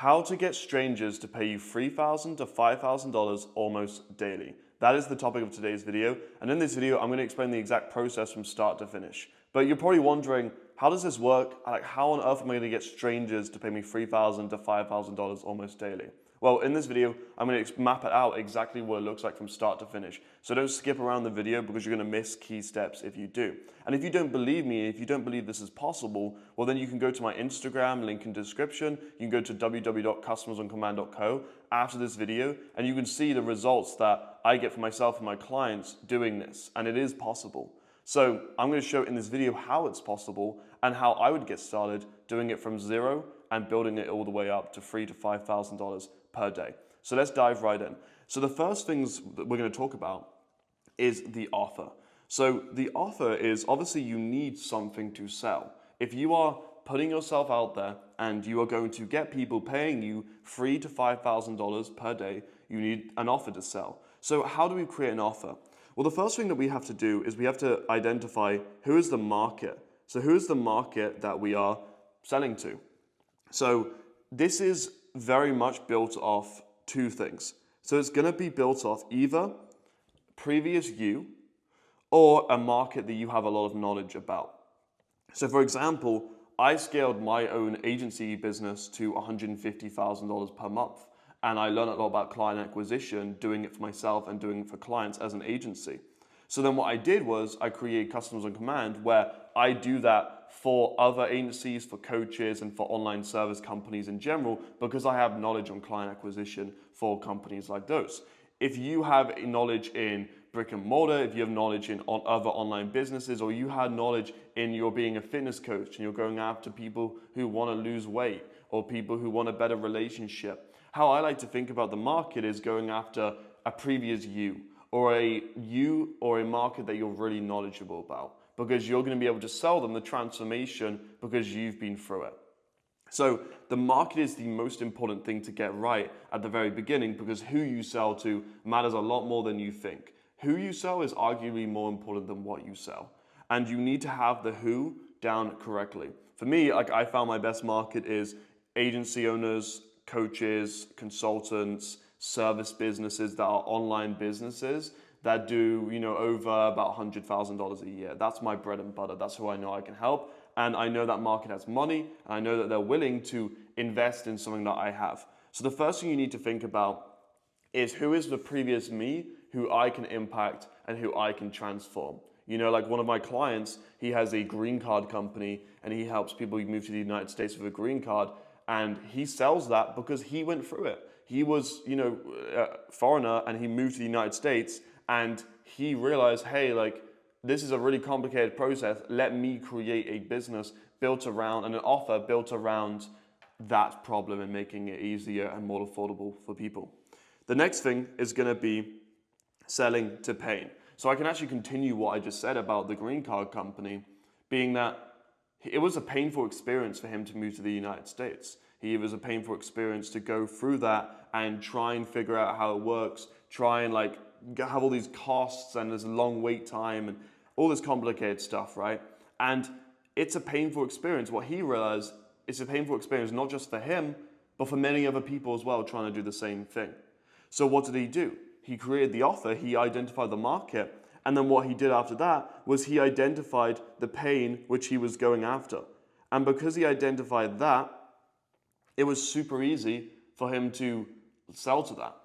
How to get strangers to pay you $3,000 to $5,000 almost daily. That is the topic of today's video. And in this video, I'm going to explain the exact process from start to finish. But you're probably wondering, how does this work? Like, how on earth am I going to get strangers to pay me $3,000 to $5,000 almost daily? Well, in this video, I'm going to map it out exactly what it looks like from start to finish. So don't skip around the video because you're going to miss key steps if you do. And if you don't believe me, if you don't believe this is possible, well then you can go to my Instagram, link in description. You can go to www.customersoncommand.co after this video, and you can see the results that I get for myself and my clients doing this. And it is possible. So I'm going to show in this video how it's possible and how I would get started doing it from zero and building it all the way up to $3,000 to $5,000 per day. So let's dive right in. So the first things that we're going to talk about is the offer. So the offer is obviously you need something to sell. If you are putting yourself out there and you are going to get people paying you $3,000 to $5,000 per day, you need an offer to sell. So how do we create an offer? Well, the first thing that we have to do is we have to identify who is the market. So who is the market that we are selling to? So this is very much built off two things. So it's going to be built off either previous you or a market that you have a lot of knowledge about. So for example, I scaled my own agency business to $150,000 per month. And I learned a lot about client acquisition, doing it for myself and doing it for clients as an agency. So then what I did was I created Customers on Command, where I do that for other agencies, for coaches, and for online service companies in general, because I have knowledge on client acquisition for companies like those. If you have knowledge in brick and mortar, if you have knowledge in other online businesses, or you have knowledge in you're being a fitness coach and you're going after people who want to lose weight or people who want a better relationship, how I like to think about the market is going after a previous you or a market that you're really knowledgeable about, because you're going to be able to sell them the transformation because you've been through it. So the market is the most important thing to get right at the very beginning, because who you sell to matters a lot more than you think. Who you sell is arguably more important than what you sell. And you need to have the who down correctly. For me, like, I found my best market is agency owners, coaches, consultants, service businesses that are online businesses that do, over about $100,000 a year. That's my bread and butter. That's who I know I can help. And I know that market has money, and I know that they're willing to invest in something that I have. So the first thing you need to think about is who is the previous me who I can impact and who I can transform. Like one of my clients, he has a green card company and he helps people move to the United States with a green card. And he sells that because he went through it. He was, a foreigner, and he moved to the United States, and he realized, hey, like, this is a really complicated process. Let me create a business built around and an offer built around that problem and making it easier and more affordable for people. The next thing is going to be selling to pain. So I can actually continue what I just said about the green card company, being that it was a painful experience for him to move to the United States. It was a painful experience to go through that and try and figure out how it works, try and have all these costs, and there's a long wait time and all this complicated stuff, right? And it's a painful experience. What he realized, it's a painful experience not just for him, but for many other people as well trying to do the same thing. So what did he do? He created the offer, he identified the market, and then what he did after that was he identified the pain which he was going after. And because he identified that, it was super easy for him to sell to that.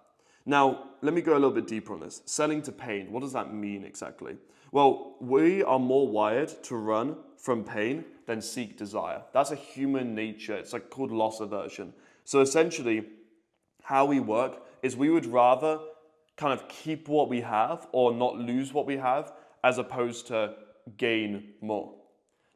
Now, let me go a little bit deeper on this. Selling to pain, what does that mean exactly? Well, we are more wired to run from pain than seek desire. That's a human nature. It's called loss aversion. So essentially, how we work is we would rather kind of keep what we have or not lose what we have, as opposed to gain more.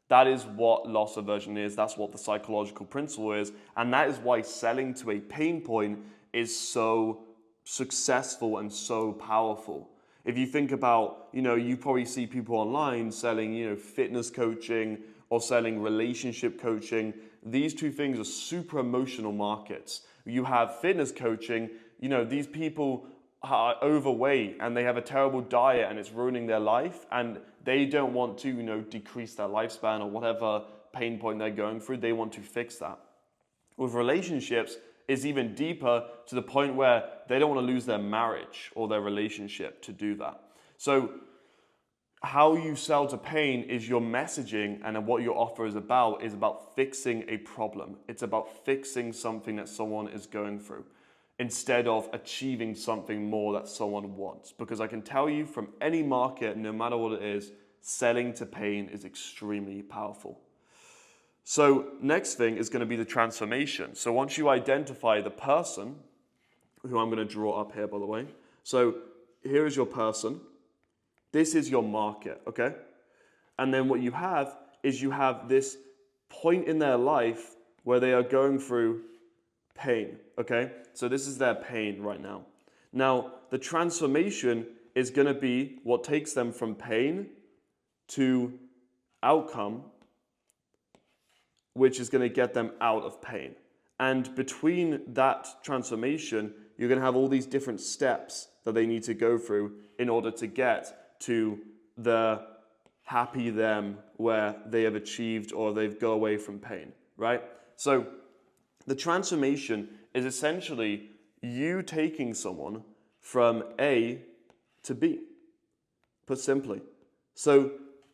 That is what loss aversion is. That's what the psychological principle is. And that is why selling to a pain point is so successful and so powerful. If you think about, you probably see people online selling, fitness coaching or selling relationship coaching. These two things are super emotional markets. You have fitness coaching, these people are overweight and they have a terrible diet and it's ruining their life, and they don't want to, decrease their lifespan or whatever pain point they're going through. They want to fix that. With relationships, is even deeper, to the point where they don't want to lose their marriage or their relationship to do that. So how you sell to pain is your messaging, and what your offer is about fixing a problem. It's about fixing something that someone is going through, instead of achieving something more that someone wants. Because I can tell you from any market, no matter what it is, selling to pain is extremely powerful. So next thing is going to be the transformation. So once you identify the person, who I'm going to draw up here, by the way. So here is your person. This is your market, okay? And then what you have is you have this point in their life where they are going through pain, okay? So this is their pain right now. Now, the transformation is going to be what takes them from pain to outcome, which is going to get them out of pain. And between that transformation, you're going to have all these different steps that they need to go through in order to get to the happy them, where they have achieved or they've go away from pain, right? So the transformation is essentially you taking someone from A to B, put simply. So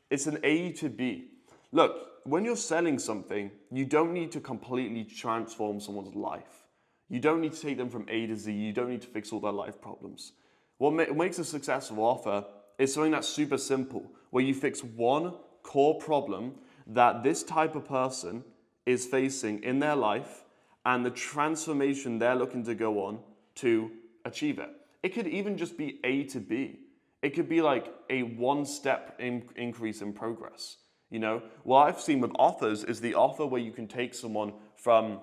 it's an A to B. Look, when you're selling something, you don't need to completely transform someone's life. You don't need to take them from A to Z. You don't need to fix all their life problems. What makes a successful offer is something that's super simple, where you fix one core problem that this type of person is facing in their life, and the transformation they're looking to go on to achieve it. It could even just be A to B. It could be like a one-step increase in progress. You know, what I've seen with offers is the offer where you can take someone from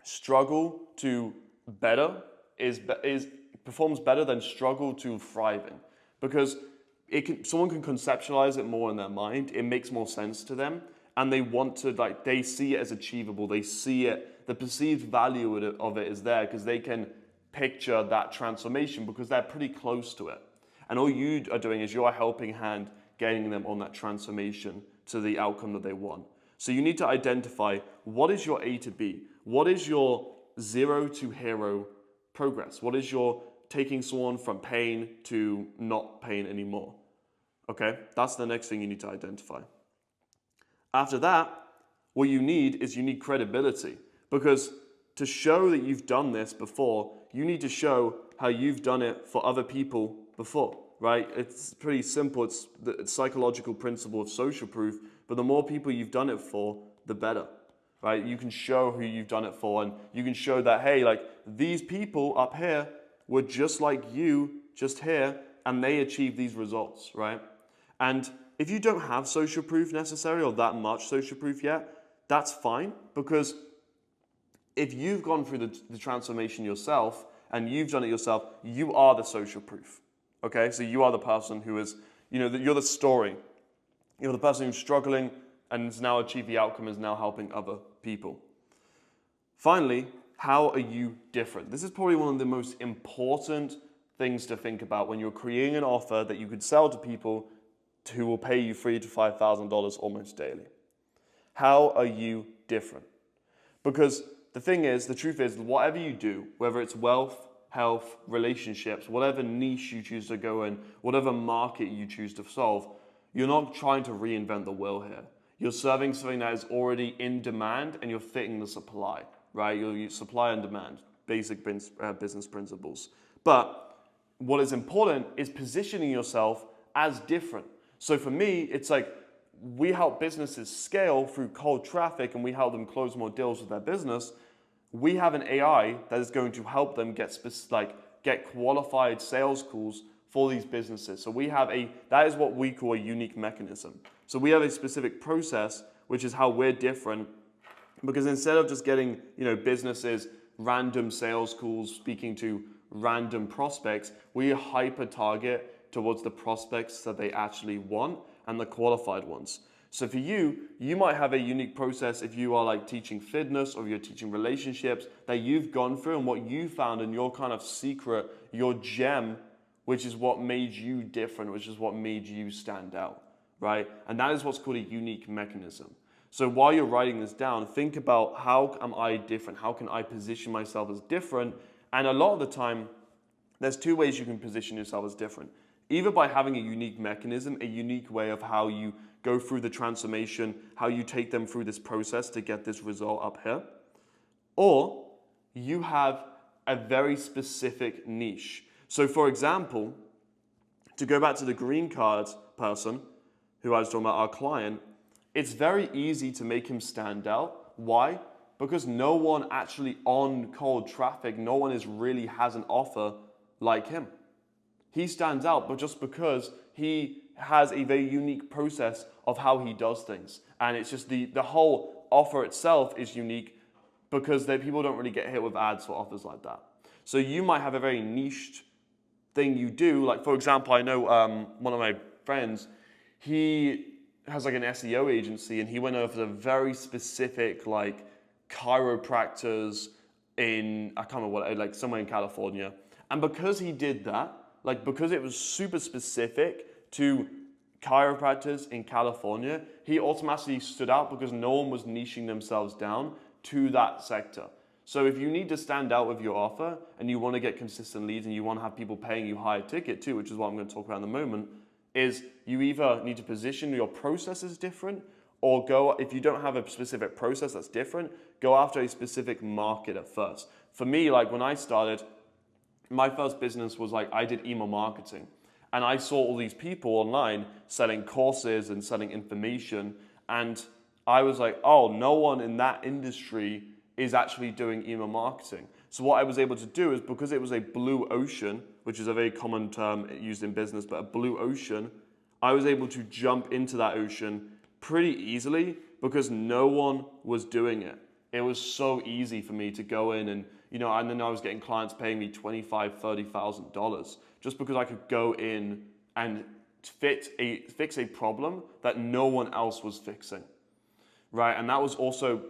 struggle to better performs better than struggle to thriving, because someone can conceptualize it more in their mind. It makes more sense to them, and they want to, they see it as achievable. They see it, the perceived value of it is there, because they can picture that transformation, because they're pretty close to it. And all you are doing is you're a helping hand, getting them on that transformation to the outcome that they want. So you need to identify, what is your A to B? What is your 0 to hero progress? What is your taking someone from pain to not pain anymore? Okay, that's the next thing you need to identify. After that, what you need credibility, because to show that you've done this before, you need to show how you've done it for other people before, right? It's pretty simple. It's the psychological principle of social proof, but the more people you've done it for, the better, right? You can show who you've done it for, and you can show that, hey, like, these people up here were just like you, just here, and they achieved these results, right? And if you don't have social proof necessarily, or that much social proof yet, that's fine, because if you've gone through the transformation yourself and you've done it yourself, you are the social proof, okay? So you are the person who is, you're the story. You're the person who's struggling and has now achieved the outcome, is now helping other people. Finally, how are you different? This is probably one of the most important things to think about when you're creating an offer that you could sell to people who will pay you $3,000 to $5,000 almost daily. How are you different? Because the truth is, whatever you do, whether it's wealth, health, relationships, whatever niche you choose to go in, whatever market you choose to solve, you're not trying to reinvent the wheel here. You're serving something that is already in demand, and you're fitting the supply, right? You're supply and demand, basic business principles. But what is important is positioning yourself as different. So for me, it's like, we help businesses scale through cold traffic, and we help them close more deals with their business. We have an AI that is going to help them get qualified sales calls for these businesses. So that is what we call a unique mechanism. So we have a specific process, which is how we're different, because instead of just getting, businesses random sales calls, speaking to random prospects, we hyper target towards the prospects that they actually want and the qualified ones. So for you might have a unique process if you are teaching fitness, or you're teaching relationships, that you've gone through and what you found in your kind of secret, your gem, which is what made you different, which is what made you stand out, right? And that is what's called a unique mechanism. So while you're writing this down, think about how am I different? How can I position myself as different? And a lot of the time, there's two ways you can position yourself as different. Either by having a unique mechanism, a unique way of how you go through the transformation, how you take them through this process to get this result up here, or you have a very specific niche. So for example, to go back to the green card person who I was talking about, our client, it's very easy to make him stand out. Why? Because no one actually on cold traffic, no one really has an offer like him. He stands out, but just because he has a very unique process of how he does things. And it's just the whole offer itself is unique because people don't really get hit with ads for offers like that. So you might have a very niched thing you do. Like for example, I know one of my friends, he has like an SEO agency and he went over to very specific like chiropractors in, I can't remember what, like somewhere in California. And because he did that, like because it was super specific to chiropractors in California, he automatically stood out because no one was niching themselves down to that sector. So if you need to stand out with your offer and you want to get consistent leads and you want to have people paying you higher ticket too, which is what I'm going to talk about in a moment, is you either need to position your processes different or go, if you don't have a specific process that's different, go after a specific market at first. For me, like when I started, my first business was like I did email marketing and I saw all these people online selling courses and selling information and I was like, oh, no one in that industry is actually doing email marketing. So what I was able to do is because it was a blue ocean, which is a very common term used in business, but a blue ocean, I was able to jump into that ocean pretty easily because no one was doing it. It was so easy for me to go in and, and then I was getting clients paying me $25,000, $30,000 just because I could go in and fix a problem that no one else was fixing, right? And that was also,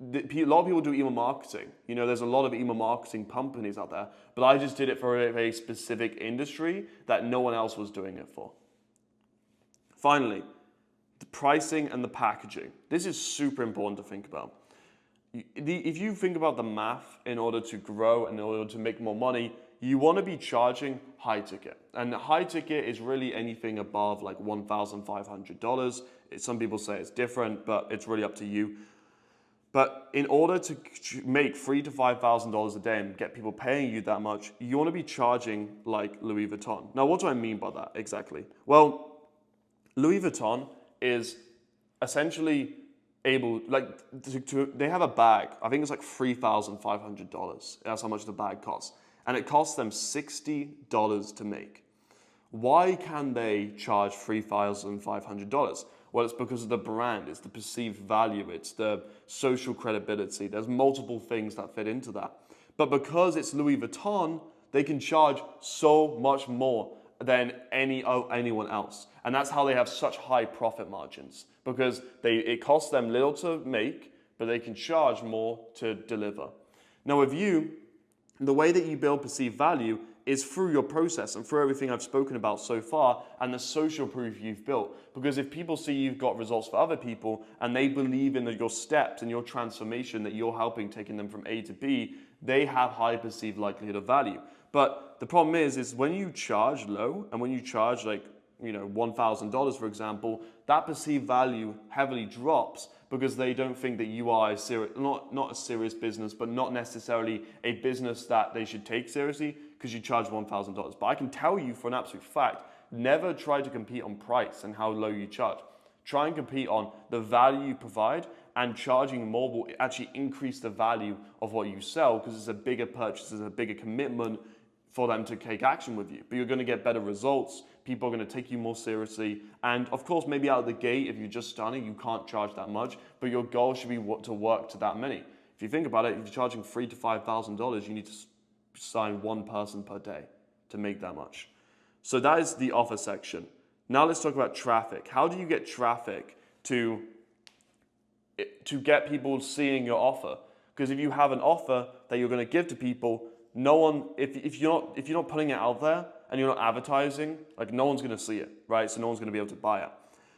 a lot of people do email marketing. There's a lot of email marketing companies out there, but I just did it for a very specific industry that no one else was doing it for. Finally, the pricing and the packaging. This is super important to think about. If you think about the math in order to grow and in order to make more money, you want to be charging high ticket. And high ticket is really anything above like $1,500. Some people say it's different, but it's really up to you. But in order to make $3,000 to $5,000 a day and get people paying you that much, you want to be charging like Louis Vuitton. Now, what do I mean by that exactly? Well, Louis Vuitton is essentially able, they have a bag. I think it's like $3,500. That's how much the bag costs. And it costs them $60 to make. Why can they charge $3,500? Well, it's because of the brand, it's the perceived value, it's the social credibility. There's multiple things that fit into that. But because it's Louis Vuitton, they can charge so much more than anyone else. And that's how they have such high profit margins, because it costs them little to make, but they can charge more to deliver. Now with you, the way that you build perceived value is through your process and through everything I've spoken about so far and the social proof you've built. Because if people see you've got results for other people and they believe in your steps and your transformation that you're helping, taking them from A to B, they have high perceived likelihood of value. But the problem is when you charge low and when you charge $1,000, for example, that perceived value heavily drops because they don't think that you are not a serious business, but not necessarily a business that they should take seriously because you charge $1,000. But I can tell you for an absolute fact, never try to compete on price and how low you charge. Try and compete on the value you provide, and charging more will actually increase the value of what you sell because it's a bigger purchase, it's a bigger commitment for them to take action with you. But you're going to get better results, people are going to take you more seriously, and of course maybe out of the gate if you're just starting you can't charge that much, but your goal should be to work to that many. If you think about it, if you're charging $3,000 to $5,000, you need to sign one person per day to make that much. So that is the offer section. Now let's talk about traffic. How do you get traffic to get people seeing your offer? Because if you have an offer that you're going to give to people, no one, if you're not putting it out there and you're not advertising, like no one's going to see it, right? So no one's going to be able to buy it.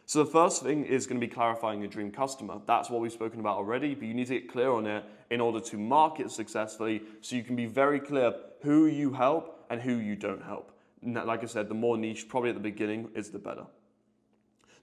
So the first thing is going to be clarifying your dream customer. That's what we've spoken about already, but you need to get clear on it in order to market successfully so you can be very clear who you help and who you don't help. Like I said, the more niche, probably at the beginning, is the better.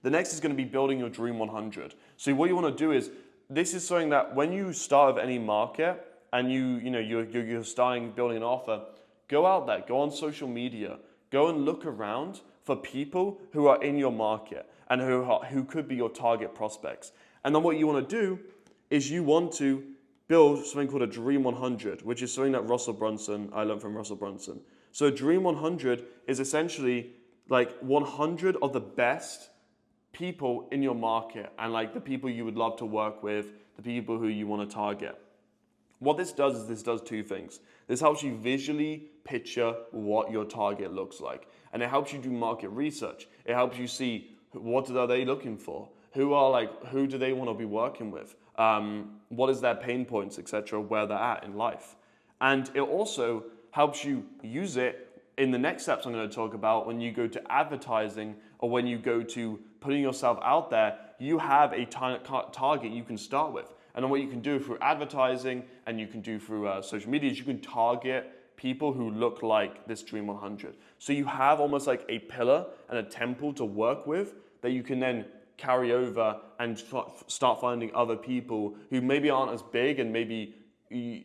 The next is going to be building your Dream 100. So what you want to do is, this is something that when you start with any market and you're starting building an offer, go out there, go on social media, go and look around for people who are in your market and who could be your target prospects. And then what you want to do is you want to build something called a Dream 100, which is something that I learned from Russell Brunson. So a Dream 100 is essentially like 100 of the best people in your market and like the people you would love to work with, the people who you want to target. What this does is this does two things. This helps you visually picture what your target looks like. And it helps you do market research. It helps you see what are they looking for? Who do they want to be working with? What is their pain points, etc., where they're at in life. And it also helps you use it in the next steps I'm going to talk about. When you go to advertising or when you go to putting yourself out there, you have a target you can start with. And then what you can do through advertising and you can do through social media is you can target people who look like this Dream 100. So you have almost like a pillar and a temple to work with that you can then carry over and start finding other people who maybe aren't as big and maybe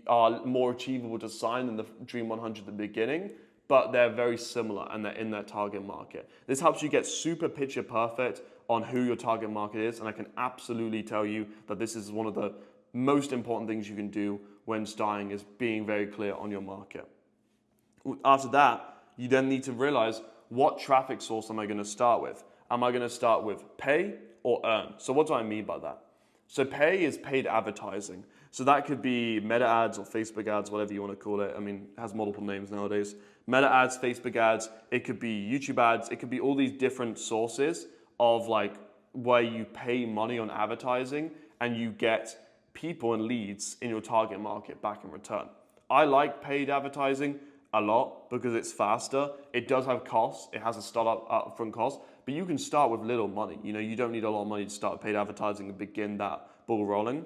are more achievable to sign than the Dream 100 at the beginning, but they're very similar and they're in their target market. This helps you get super picture perfect on who your target market is, and I can absolutely tell you that this is one of the most important things you can do when starting, is being very clear on your market. After that, you then need to realize, what traffic source am I going to start with? Am I going to start with pay or earn? So what do I mean by that? So pay is paid advertising. So that could be Meta ads or Facebook ads, whatever you want to call it. I mean, it has multiple names nowadays. Meta ads, Facebook ads, it could be YouTube ads, it could be all these different sources of like where you pay money on advertising and you get people and leads in your target market back in return. I like paid advertising a lot because it's faster. It does have costs. It has a startup upfront cost, but you can start with little money. You don't need a lot of money to start paid advertising and begin that ball rolling.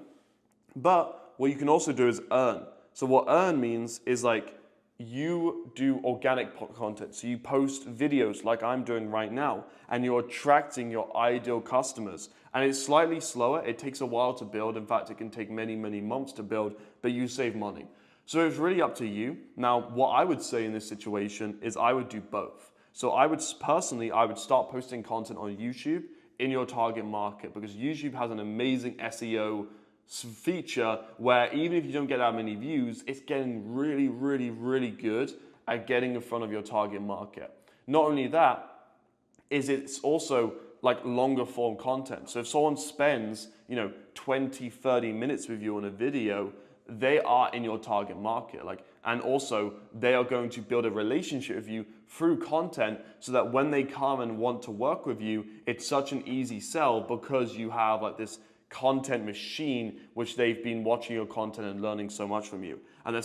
But what you can also do is earn. So what earn means is like you do organic content. So you post videos like I'm doing right now, and you're attracting your ideal customers. And it's slightly slower. It takes a while to build. In fact, it can take many, many months to build, but you save money. So it's really up to you. Now, what I would say in this situation is I would do both. So I would start posting content on YouTube in your target market, because YouTube has an amazing SEO feature where even if you don't get that many views, it's getting really, really, really good at getting in front of your target market. Not only that, it's also like longer form content. So if someone spends 20, 30 minutes with you on a video, they are in your target market. And also they are going to build a relationship with you through content, so that when they come and want to work with you, it's such an easy sell because you have like this content machine which they've been watching your content and learning so much from you. And the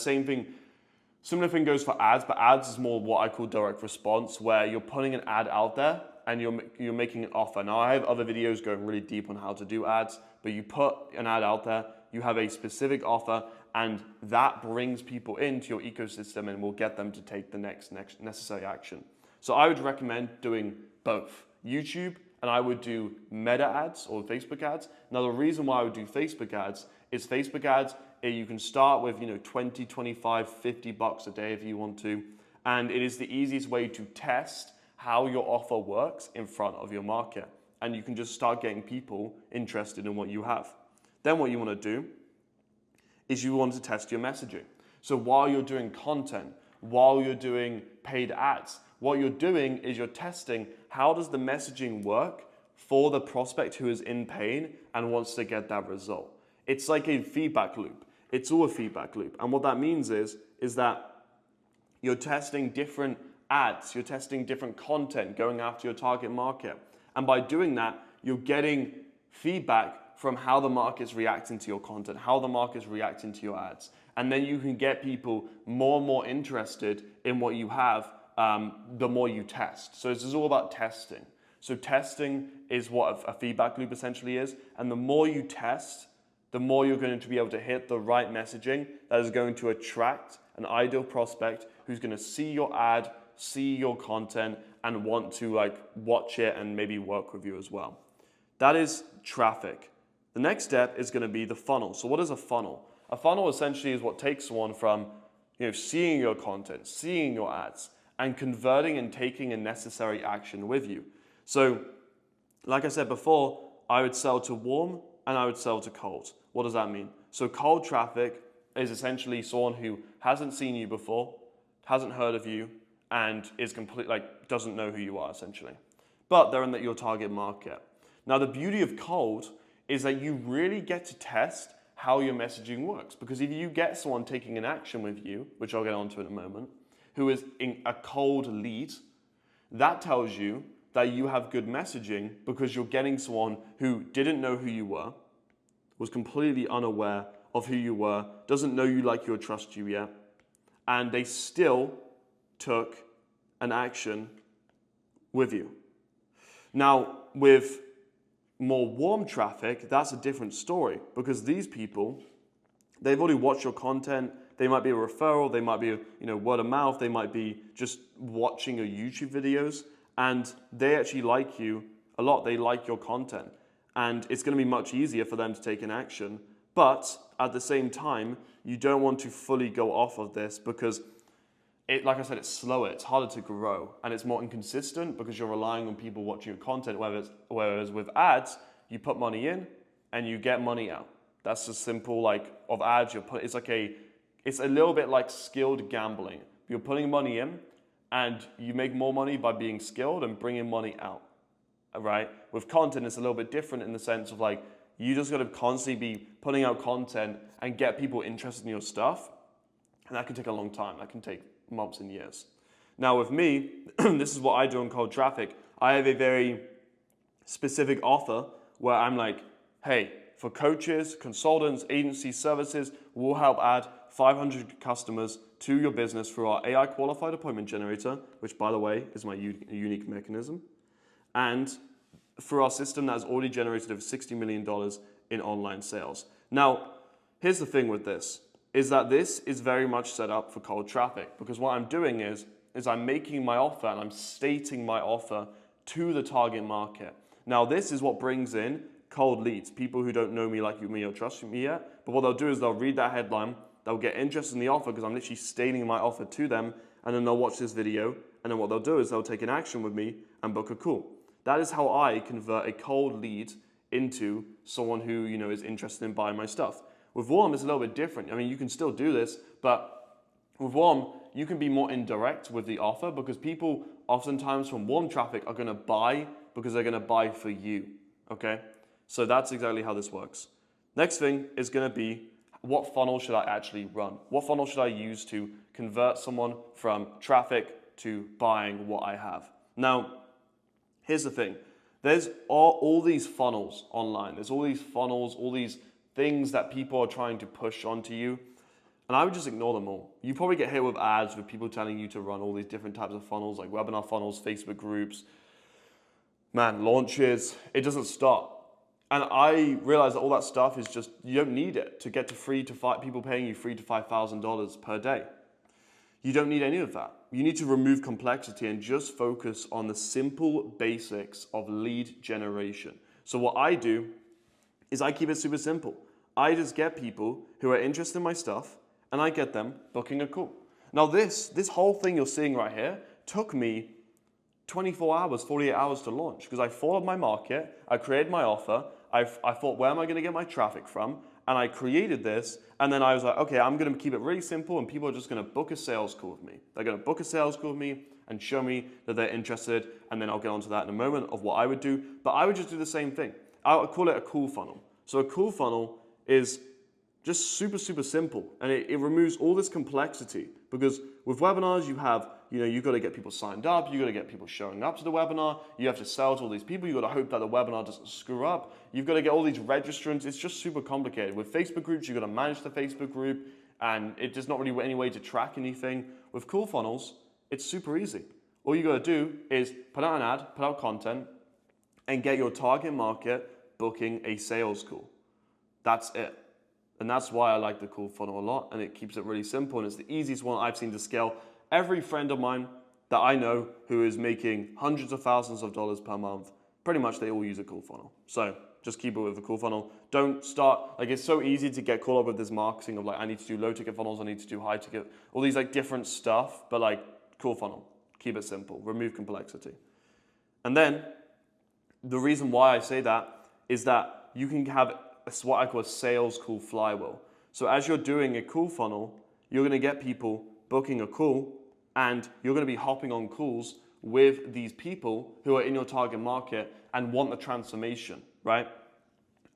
similar thing goes for ads, but ads is more what I call direct response, where you're putting an ad out there and you're making an offer. Now I have other videos going really deep on how to do ads, but you put an ad out there, you have a specific offer, and that brings people into your ecosystem and will get them to take the next necessary action. So I would recommend doing both YouTube, and I would do Meta ads or Facebook ads. Now the reason why I would do Facebook ads is Facebook ads, you can start with 20, 25, $50 a day if you want to, and it is the easiest way to test how your offer works in front of your market, and you can just start getting people interested in what you have. Then what you want to do is you want to test your messaging. So while you're doing content, while you're doing paid ads, what you're doing is you're testing, how does the messaging work for the prospect who is in pain and wants to get that result? It's like a feedback loop. It's all a feedback loop. And what that means is that you're testing different ads, you're testing different content going after your target market. And by doing that, you're getting feedback from how the market's reacting to your content, how the market's reacting to your ads. And then you can get people more and more interested in what you have the more you test. So this is all about testing. So testing is what a feedback loop essentially is. And the more you test, the more you're going to be able to hit the right messaging that is going to attract an ideal prospect who's going to see your ad, see your content, and want to like watch it and maybe work with you as well. That is traffic. The next step is going to be the funnel. So what is a funnel? A funnel essentially is what takes someone from seeing your content, seeing your ads, and converting and taking a necessary action with you. So like I said before, I would sell to warm and I would sell to cold. What does that mean? So cold traffic is essentially someone who hasn't seen you before, hasn't heard of you, and is doesn't know who you are essentially. But they're in your target market. Now the beauty of cold is that you really get to test how your messaging works. Because if you get someone taking an action with you, which I'll get onto in a moment, who is in a cold lead, that tells you that you have good messaging because you're getting someone who didn't know who you were, was completely unaware of who you were, doesn't know you, like you, or trust you yet, and they still took an action with you. Now, with more warm traffic, that's a different story because these people, they've already watched your content. They might be a referral, they might be word of mouth, they might be just watching your YouTube videos, and they actually like you a lot. They like your content, and it's going to be much easier for them to take an action. But at the same time, you don't want to fully go off of this because like I said, it's slower, it's harder to grow, and it's more inconsistent because you're relying on people watching your content, whereas with ads, you put money in and you get money out. That's as simple of ads. It's a little bit like skilled gambling. You're putting money in and you make more money by being skilled and bringing money out, right? With content, it's a little bit different in the sense of you just got to constantly be putting out content and get people interested in your stuff. And that can take a long time. That can take months and years. Now with me, this is what I do on cold traffic. I have a very specific offer where I'm like, hey, for coaches, consultants, agencies, services, we'll help add 500 customers to your business through our AI qualified appointment generator, which by the way is my unique mechanism, and through our system that has already generated over $60 million in online sales. Now, here's the thing with this, is that this is very much set up for cold traffic, because what I'm doing is I'm making my offer and I'm stating my offer to the target market. Now, this is what brings in cold leads, people who don't know me, like you, me, or trust me yet, but what they'll do is they'll read that headline, they'll get interested in the offer because I'm literally stating my offer to them, and then they'll watch this video, and then what they'll do is they'll take an action with me and book a call. That is how I convert a cold lead into someone who is interested in buying my stuff. With warm, it's a little bit different. I mean, you can still do this, but with warm, you can be more indirect with the offer because people oftentimes from warm traffic are going to buy because they're going to buy for you, okay? So that's exactly how this works. Next thing is going to be, what funnel should I actually run? What funnel should I use to convert someone from traffic to buying what I have? Now, here's the thing. There's all these funnels online. There's all these funnels, all these things that people are trying to push onto you. And I would just ignore them all. You probably get hit with ads with people telling you to run all these different types of funnels, like webinar funnels, Facebook groups, launches. It doesn't stop. And I realize that all that stuff is just, you don't need it to get to people paying you $3,000 to $5,000 per day. You don't need any of that. You need to remove complexity and just focus on the simple basics of lead generation. So what I do is I keep it super simple. I just get people who are interested in my stuff and I get them booking a call. Now this whole thing you're seeing right here took me 24 hours, 48 hours to launch because I followed my market, I created my offer, I thought, where am I going to get my traffic from? And I created this, and then I was like, okay, I'm going to keep it really simple, and people are just going to book a sales call with me. They're going to book a sales call with me and show me that they're interested, and then I'll get onto that in a moment of what I would do. But I would just do the same thing. I would call it a cool funnel. So a cool funnel is just super, super simple, and it removes all this complexity because with webinars, you've got to get people signed up, you've got to get people showing up to the webinar, you have to sell to all these people, you've got to hope that the webinar doesn't screw up, you've got to get all these registrants. It's just super complicated. With Facebook groups, you've got to manage the Facebook group, and there's not really any way to track anything. With cool funnels, it's super easy. All you got to do is put out an ad, put out content, and get your target market booking a sales call. That's it. And that's why I like the cool funnel a lot, and it keeps it really simple, and it's the easiest one I've seen to scale. Every friend of mine that I know who is making hundreds of thousands of dollars per month, pretty much they all use a cool funnel. So just keep it with the cool funnel. Don't start, like it's so easy to get caught up with this marketing of like, I need to do low ticket funnels, I need to do high ticket, all these like different stuff, but like cool funnel, keep it simple, remove complexity. And then the reason why I say that is that you can have what I call a sales call flywheel. So as you're doing a cool funnel, you're gonna get people booking a call, and you're gonna be hopping on calls with these people who are in your target market and want the transformation, right?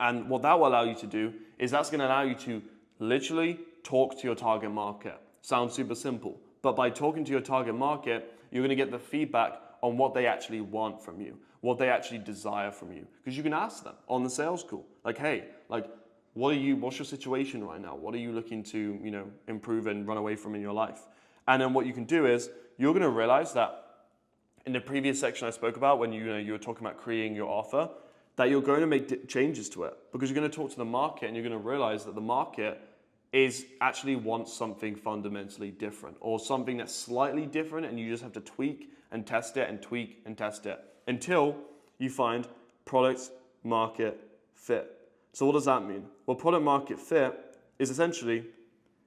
And what that will allow you to do is that's gonna allow you to literally talk to your target market. Sounds super simple, but by talking to your target market, you're gonna get the feedback on what they actually want from you, what they actually desire from you. Because you can ask them on the sales call, like, hey, like, what's your situation right now? What are you looking to, improve and run away from in your life? And then what you can do is you're gonna realize that in the previous section I spoke about when you were talking about creating your offer, that you're going to make changes to it because you're going to talk to the market and you're going to realize that the market is actually wants something fundamentally different or something that's slightly different, and you just have to tweak and test it and tweak and test it until you find product market fit. So what does that mean? Well, product market fit is essentially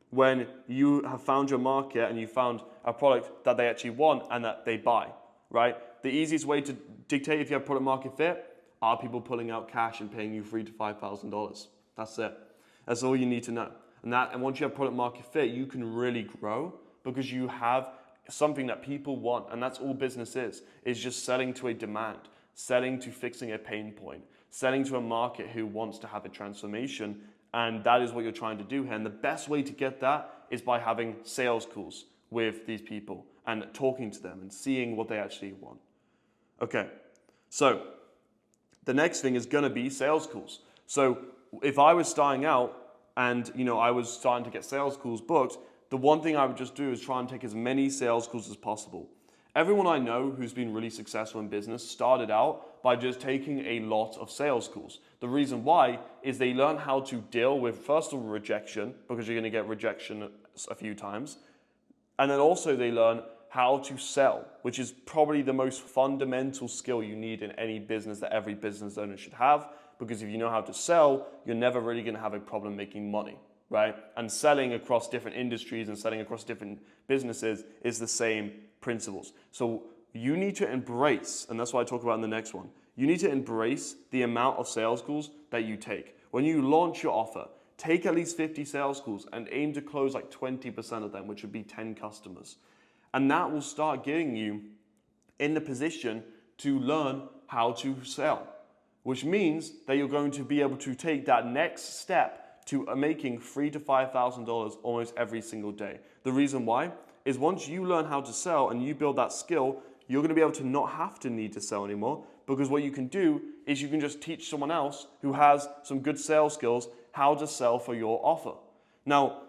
when you have found your market and you found a product that they actually want and that they buy, right? The easiest way to dictate if you have product market fit are people pulling out cash and paying you $3,000 to $5,000. That's it. That's all you need to know. And once you have product market fit, you can really grow because you have something that people want, and that's all business is just selling to a demand, selling to fixing a pain point, selling to a market who wants to have a transformation, and that is what you're trying to do here. And the best way to get that is by having sales calls with these people and talking to them and seeing what they actually want. Okay, so the next thing is gonna be sales calls. So if I was starting out and I was starting to get sales calls booked, the one thing I would just do is try and take as many sales calls as possible. Everyone I know who's been really successful in business started out by just taking a lot of sales calls. The reason why is they learn how to deal with, first of all, rejection, because you're gonna get rejection a few times. And then also they learn how to sell, which is probably the most fundamental skill you need in any business that every business owner should have, because if you know how to sell, you're never really gonna have a problem making money, right? And selling across different industries and selling across different businesses is the same principles. So you need to embrace, and that's what I talk about in the next one, you need to embrace the amount of sales calls that you take. When you launch your offer, take at least 50 sales calls and aim to close like 20% of them, which would be 10 customers. And that will start getting you in the position to learn how to sell, which means that you're going to be able to take that next step to making $3,000 to $5,000 almost every single day. The reason why is once you learn how to sell and you build that skill, you're going to be able to not have to need to sell anymore, because what you can do is you can just teach someone else who has some good sales skills how to sell for your offer. Now,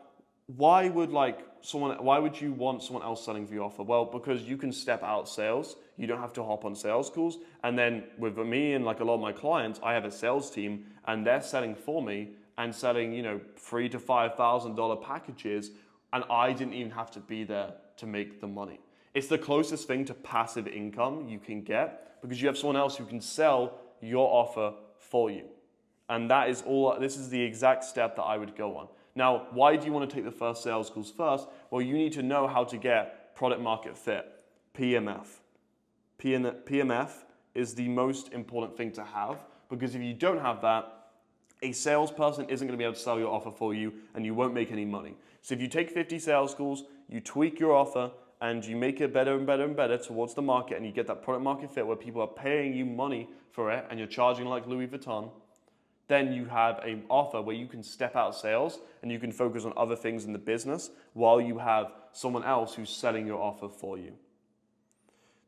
why would you want someone else selling for your offer? Well, because you can step out sales. You don't have to hop on sales calls. And then with me and like a lot of my clients, I have a sales team and they're selling for me and selling, $3,000 to $5,000 packages. And I didn't even have to be there to make the money. It's the closest thing to passive income you can get because you have someone else who can sell your offer for you. And that is all, this is the exact step that I would go on. Now, why do you want to take the first sales calls first? Well, you need to know how to get product market fit, PMF. PMF is the most important thing to have because if you don't have that, a salesperson isn't going to be able to sell your offer for you and you won't make any money. So if you take 50 sales calls, you tweak your offer and you make it better and better and better towards the market and you get that product market fit where people are paying you money for it and you're charging like Louis Vuitton, then you have an offer where you can step out sales and you can focus on other things in the business while you have someone else who's selling your offer for you.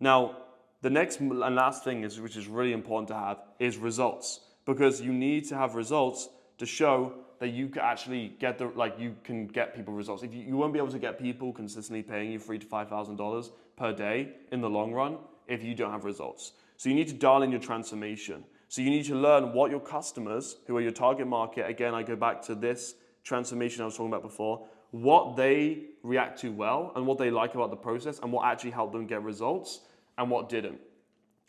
Now, the next and last thing which is really important to have is results, because you need to have results to show that you can actually get you can get people results. If you won't be able to get people consistently paying you $3,000 to $5,000 per day in the long run if you don't have results. So you need to dial in your transformation. So you need to learn what your customers, who are your target market, again, I go back to this transformation I was talking about before, what they react to well and what they like about the process and what actually helped them get results and what didn't.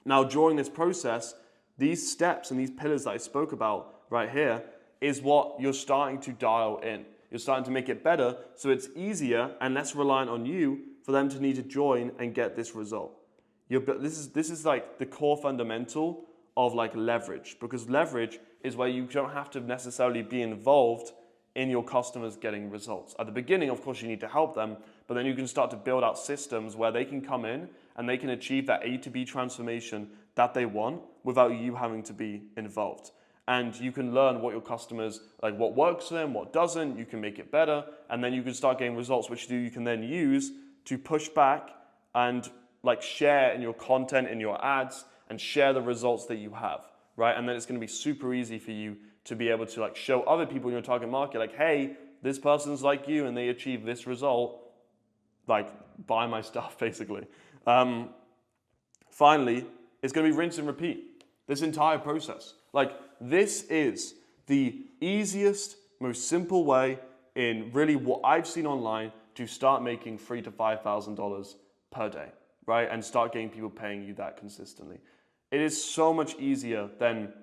Now, during this process, these steps and these pillars that I spoke about right here is what you're starting to dial in. You're starting to make it better so it's easier and less reliant on you for them to need to join and get this result. This is like the core fundamental of like leverage, because leverage is where you don't have to necessarily be involved in your customers getting results. At the beginning, of course, you need to help them, but then you can start to build out systems where they can come in and they can achieve that A to B transformation that they want without you having to be involved. And you can learn what your customers, like what works for them, what doesn't, you can make it better, and then you can start getting results which you can then use to push back and like share in your content, in your ads, and share the results that you have, right? And then it's gonna be super easy for you to be able to like show other people in your target market, like, hey, this person's like you and they achieve this result, like buy my stuff basically. Finally, it's gonna be rinse and repeat, this entire process. Like this is the easiest, most simple way in really what I've seen online to start making $3,000 to $5,000 per day, right? And start getting people paying you that consistently. It is so much easier than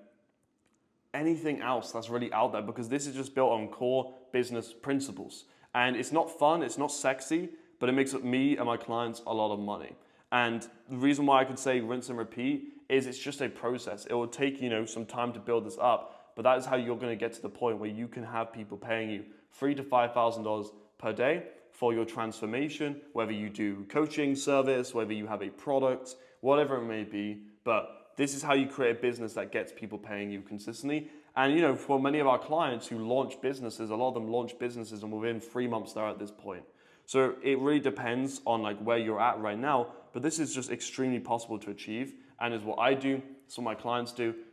anything else that's really out there because this is just built on core business principles. And it's not fun, it's not sexy, but it makes me and my clients a lot of money. And the reason why I could say rinse and repeat is it's just a process. It will take, some time to build this up, but that is how you're gonna get to the point where you can have people paying you $3,000 to $5,000 per day for your transformation, whether you do coaching service, whether you have a product, whatever it may be. But this is how you create a business that gets people paying you consistently. And for many of our clients who launch businesses, a lot of them launch businesses and within 3 months they're at this point. So it really depends on like where you're at right now, but this is just extremely possible to achieve and is what I do, it's what my clients do,